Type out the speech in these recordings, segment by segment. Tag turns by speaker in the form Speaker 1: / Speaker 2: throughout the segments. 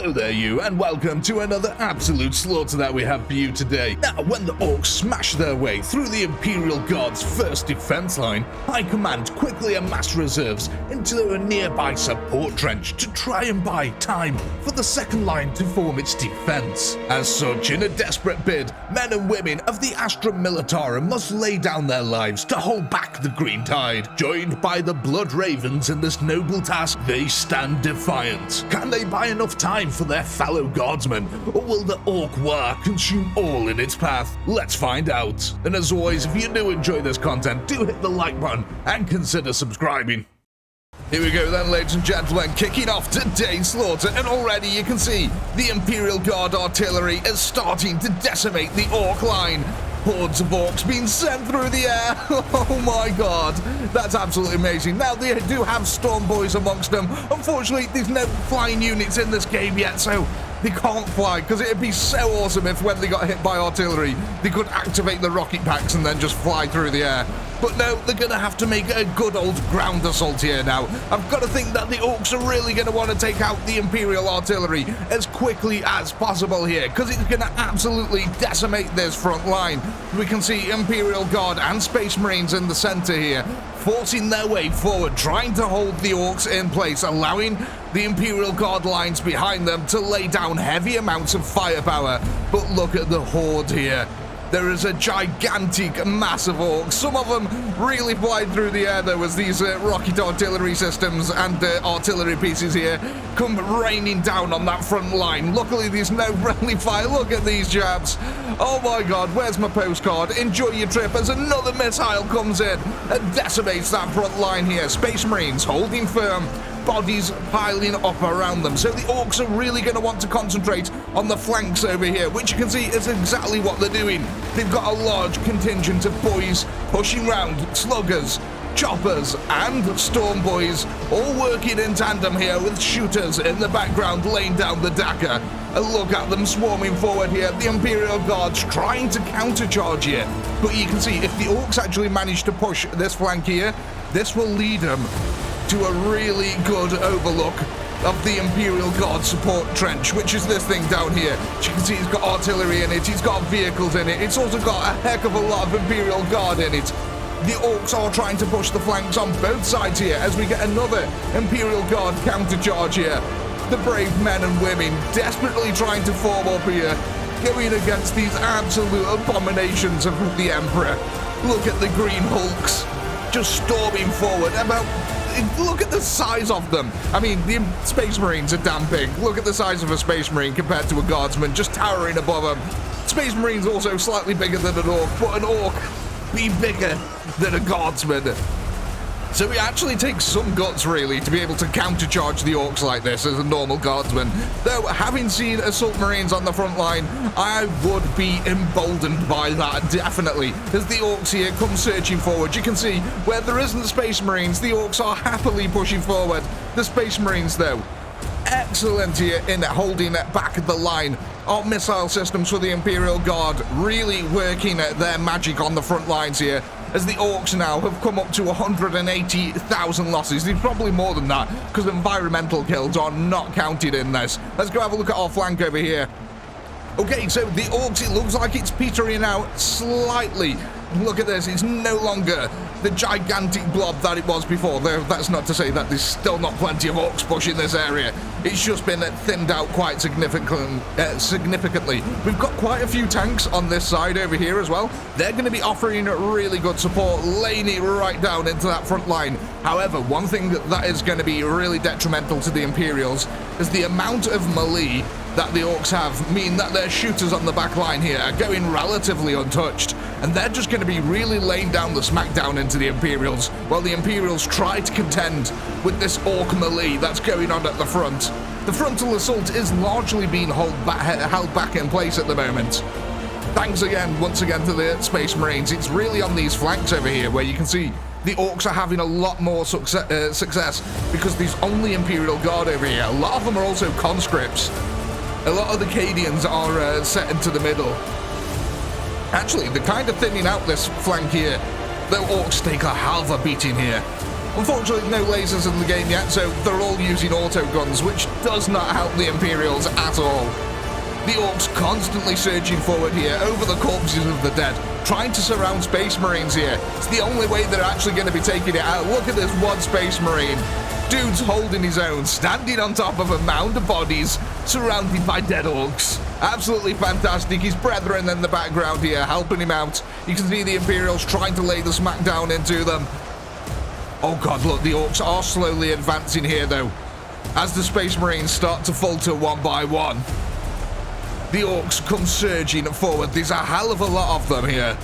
Speaker 1: Hello there you, and welcome to another absolute slaughter that we have for you today. Now, when the Orks smash their way through the Imperial Guard's first defense line, High Command quickly amassed reserves into a nearby support trench to try and buy time for the second line to form its defense. As such, in a desperate bid, men and women of the astrum militarum must lay down their lives to hold back the green tide. Joined by the blood ravens in this noble task, they stand defiant. Can they buy enough time for their fellow guardsmen, or will the Ork war consume all in its path? Let's find out. And as always, if you do enjoy this content, do hit the like button and consider subscribing. Here we go then, ladies and gentlemen, kicking off today's slaughter, and already you can see the Imperial Guard artillery is starting to decimate the Ork line. Hordes of Orks being sent through the air. Oh my god, that's absolutely amazing. Now, they do have storm boys amongst them. Unfortunately, there's no flying units in this game yet, so they can't fly, because it'd be so awesome if when they got hit by artillery, they could activate the rocket packs and then just fly through the air. But no, they're going to have to make a good old ground assault here now. I've got to think that the Orks are really going to want to take out the Imperial artillery as quickly as possible here, because it's going to absolutely decimate this front line. We can see Imperial Guard and Space Marines in the center here, forcing their way forward, trying to hold the Orks in place, allowing the Imperial Guard lines behind them to lay down heavy amounts of firepower. But look at the horde here. There is a gigantic mass of Orks. Some of them really flying through the air. There was these rocket artillery systems and artillery pieces here come raining down on that front line. Luckily, there's no friendly fire. Look at these jabs. Oh my god, where's my postcard? Enjoy your trip as another missile comes in and decimates that front line here. Space Marines holding firm, bodies piling up around them. So the Orks are really going to want to concentrate on the flanks over here, which you can see is exactly what they're doing. They've got a large contingent of boys pushing round, sluggers, choppers, and storm boys, all working in tandem here with shooters in the background laying down the dagger. A look at them swarming forward here. The Imperial Guards trying to countercharge here. But you can see if the Orks actually manage to push this flank here, this will lead them to a really good overlook of the Imperial Guard support trench, which is this thing down here. As you can see, it's got artillery in it, it's got vehicles in it, it's also got a heck of a lot of Imperial Guard in it. The Orks are trying to push the flanks on both sides here as we get another Imperial Guard countercharge here. The brave men and women desperately trying to form up here, going against these absolute abominations of the Emperor. Look at the green hulks just storming forward. Look at the size of them. I mean, the Space Marines are damn big. Look at the size of a Space Marine compared to a Guardsman, just towering above them. Space Marines also slightly bigger than an Ork, but an Ork be bigger than a Guardsman. So it actually takes some guts, really, to be able to countercharge the Orks like this as a normal Guardsman. Though, having seen Assault Marines on the front line, I would be emboldened by that, definitely. As the Orks here come searching forward, you can see where there isn't Space Marines, the Orks are happily pushing forward. The Space Marines, though, excellent here in holding back the line. Our missile systems for the Imperial Guard really working their magic on the front lines here, as the Orks now have come up to 180,000 losses. There's probably more than that, because environmental kills are not counted in this. Let's go have a look at our flank over here. Okay, so the Orks, it looks like it's petering out slightly. Look at this, it's no longer the gigantic blob that it was before. Though that's not to say that there's still not plenty of Orks pushing this area. It's just been thinned out quite significantly. We've got quite a few tanks on this side over here as well. They're going to be offering really good support, laying it right down into that front line. However, one thing that is going to be really detrimental to the Imperials is the amount of melee that the Orks have, mean that their shooters on the back line here are going relatively untouched, and they're just going to be really laying down the smackdown into the Imperials, while the Imperials try to contend with this Ork melee that's going on at the front. The frontal assault is largely being held back in place at the moment. Thanks once again to the Space Marines. It's really on these flanks over here where you can see the Orks are having a lot more success because there's only Imperial Guard over here. A lot of them are also conscripts. A lot of the Cadians are set into the middle. Actually, they're kind of thinning out this flank here. The Orks take a hell of a beating here. Unfortunately, no lasers in the game yet, so they're all using auto guns, which does not help the Imperials at all. The Orks constantly surging forward here over the corpses of the dead, trying to surround Space Marines here. It's the only way they're actually going to be taking it out. Look at this one Space Marine. Dude's holding his own, standing on top of a mound of bodies, surrounded by dead Orks. Absolutely fantastic. His brethren in the background here helping him out. You can see the Imperials trying to lay the smackdown into them. Oh god, look, the Orks are slowly advancing here though, as the Space Marines start to falter one by one. The Orks come surging forward. There's a hell of a lot of them here.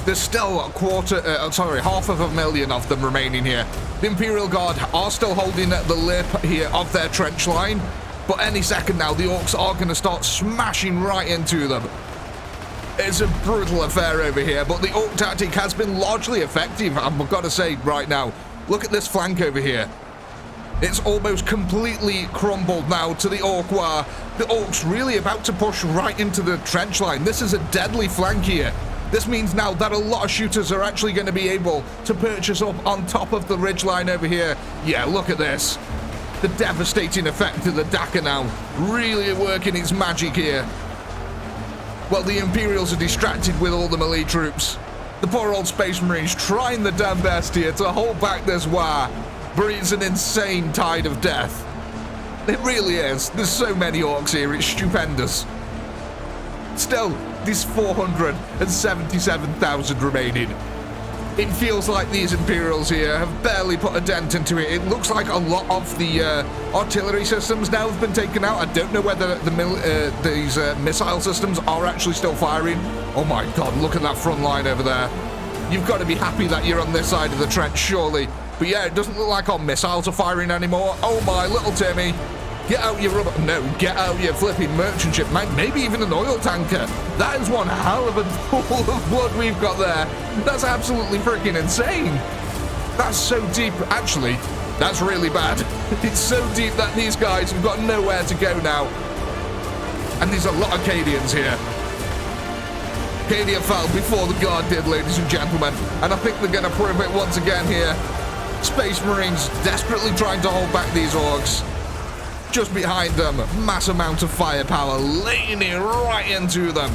Speaker 1: There's still half of a million of them remaining here. The Imperial Guard are still holding the lip here of their trench line, but any second now the Orks are going to start smashing right into them. It's a brutal affair over here, but the Ork tactic has been largely effective, I've got to say right now. Look at this flank over here. It's almost completely crumbled now to the Ork war. The Orks really about to push right into the trench line. This is a deadly flank here. This means now that a lot of shooters are actually going to be able to purchase up on top of the ridgeline over here. Yeah, look at this. The devastating effect of the Daka now really working its magic here. Well, the Imperials are distracted with all the melee troops. The poor old Space Marines trying their damn best here to hold back this war, but it's an insane tide of death. It really is. There's so many Orks here, it's stupendous. Still, there's 477,000 remaining. It feels like these Imperials here have barely put a dent into it. It looks like a lot of the artillery systems now have been taken out. I don't know whether these missile systems are actually still firing. Oh my god, look at that front line over there. You've got to be happy that you're on this side of the trench, surely. But yeah, it doesn't look like our missiles are firing anymore. Oh my, little Timmy. Get out your rubber. No, get out your flipping merchant ship. Maybe even an oil tanker. That is one hell of a pool of blood we've got there. That's absolutely freaking insane. That's so deep. Actually, that's really bad. It's so deep that these guys have got nowhere to go now. And there's a lot of Cadians here. Cadia fell before the guard did, ladies and gentlemen. And I think they're going to prove it once again here. Space Marines desperately trying to hold back these Orks. Just behind them, mass amount of firepower laying it right into them.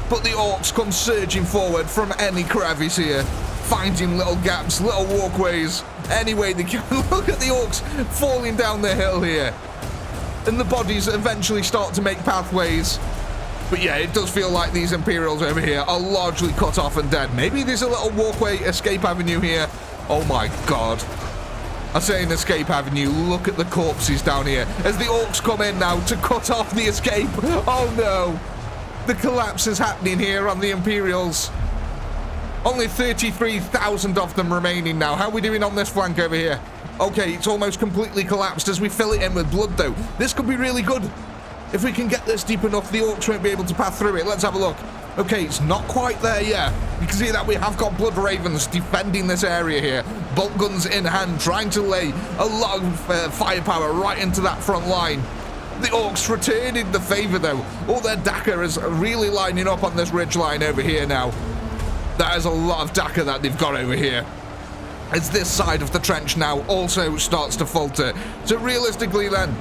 Speaker 1: But the Orks come surging forward from any crevice here, finding little gaps, little walkways, any way they can. Look at the Orks falling down the hill here. And the bodies eventually start to make pathways. But yeah, it does feel like these Imperials over here are largely cut off and dead. Maybe there's a little walkway, escape avenue here. Oh my god. I say an escape avenue, look at the corpses down here as the Orks come in now to cut off the escape. Oh no, the collapse is happening here on the Imperials. Only 33,000 of them remaining now. How are we doing on this flank over here? Okay, it's almost completely collapsed as we fill it in with blood though. This could be really good. If we can get this deep enough, the Orks won't be able to pass through it. Let's have a look. Okay, it's not quite there yet. You can see that we have got Blood Ravens defending this area here. Bolt guns in hand, trying to lay a lot of firepower right into that front line. The Orks returning the favour though. All their Daka is really lining up on this ridge line over here now. That is a lot of Daka that they've got over here. As this side of the trench now also starts to falter. So realistically then,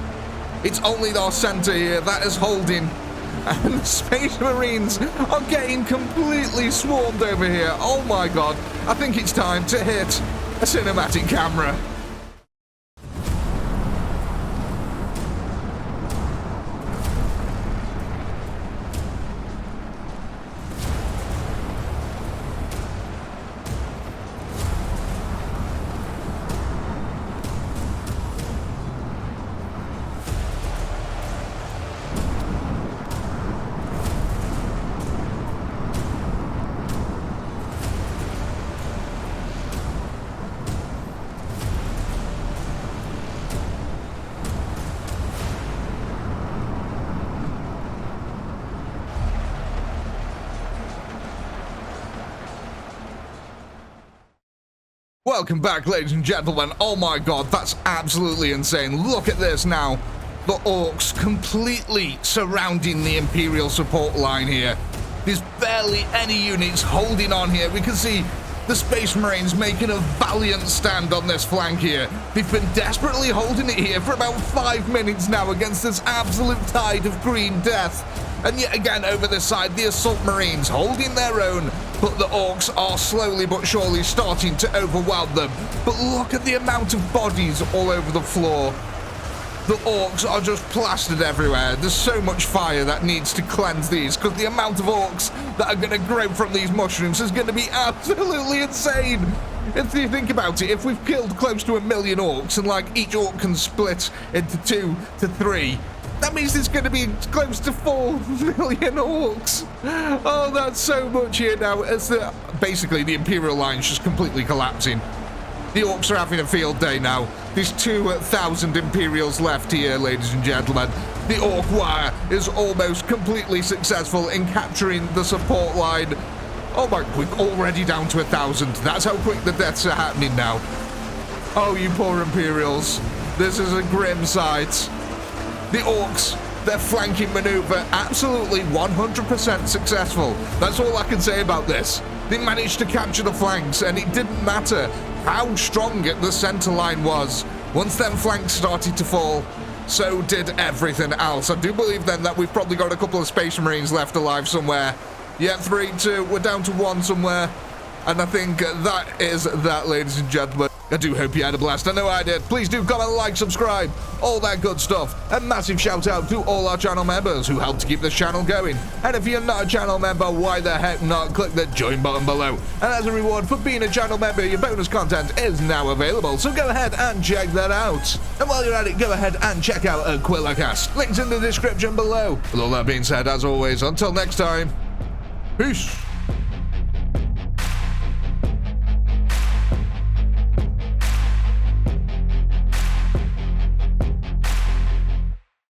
Speaker 1: it's only our centre here that is holding. And the Space Marines are getting completely swarmed over here. Oh my god. I think it's time to hit a cinematic camera. Welcome back, ladies and gentlemen. Oh my god, that's absolutely insane. Look at this now. The Orks completely surrounding the Imperial support line here. There's barely any units holding on here. We can see The Space Marines making a valiant stand on this flank here. They've been desperately holding it here for about 5 minutes now against this absolute tide of green death. And yet again over this side, the Assault Marines holding their own, but the Orks are slowly but surely starting to overwhelm them. But look at the amount of bodies all over the floor. The Orks are just plastered everywhere. There's so much fire that needs to cleanse these, because the amount of Orks that are going to grow from these mushrooms is going to be absolutely insane. If you think about it, if we've killed close to 1 million Orks, and like each Ork can split into 2 to 3, that means it's going to be close to 4 million Orks. Oh, that's so much here now, as basically the Imperial line's just completely collapsing. The Orks are having a field day now. There's 2,000 Imperials left here, ladies and gentlemen. The Ork wire is almost completely successful in capturing the support line. Oh my, we're already down to 1,000. That's how quick the deaths are happening now. Oh, you poor Imperials. This is a grim sight. The Orks, their flanking maneuver, absolutely 100% successful. That's all I can say about this. They managed to capture the flanks, and it didn't matter how strong the center line was. Once them flanks started to fall, so did everything else. I do believe then that we've probably got a couple of Space Marines left alive somewhere. Yeah, 3, 2, we're down to 1 somewhere. And I think that is that, ladies and gentlemen. I do hope you had a blast. I know I did. Please do comment, like, subscribe, all that good stuff. A massive shout out to all our channel members who help to keep this channel going. And if you're not a channel member, why the heck not click the join button below. And as a reward for being a channel member, your bonus content is now available. So go ahead and check that out. And while you're at it, go ahead and check out Aquilacast. Links in the description below. With all that being said, as always, until next time, peace.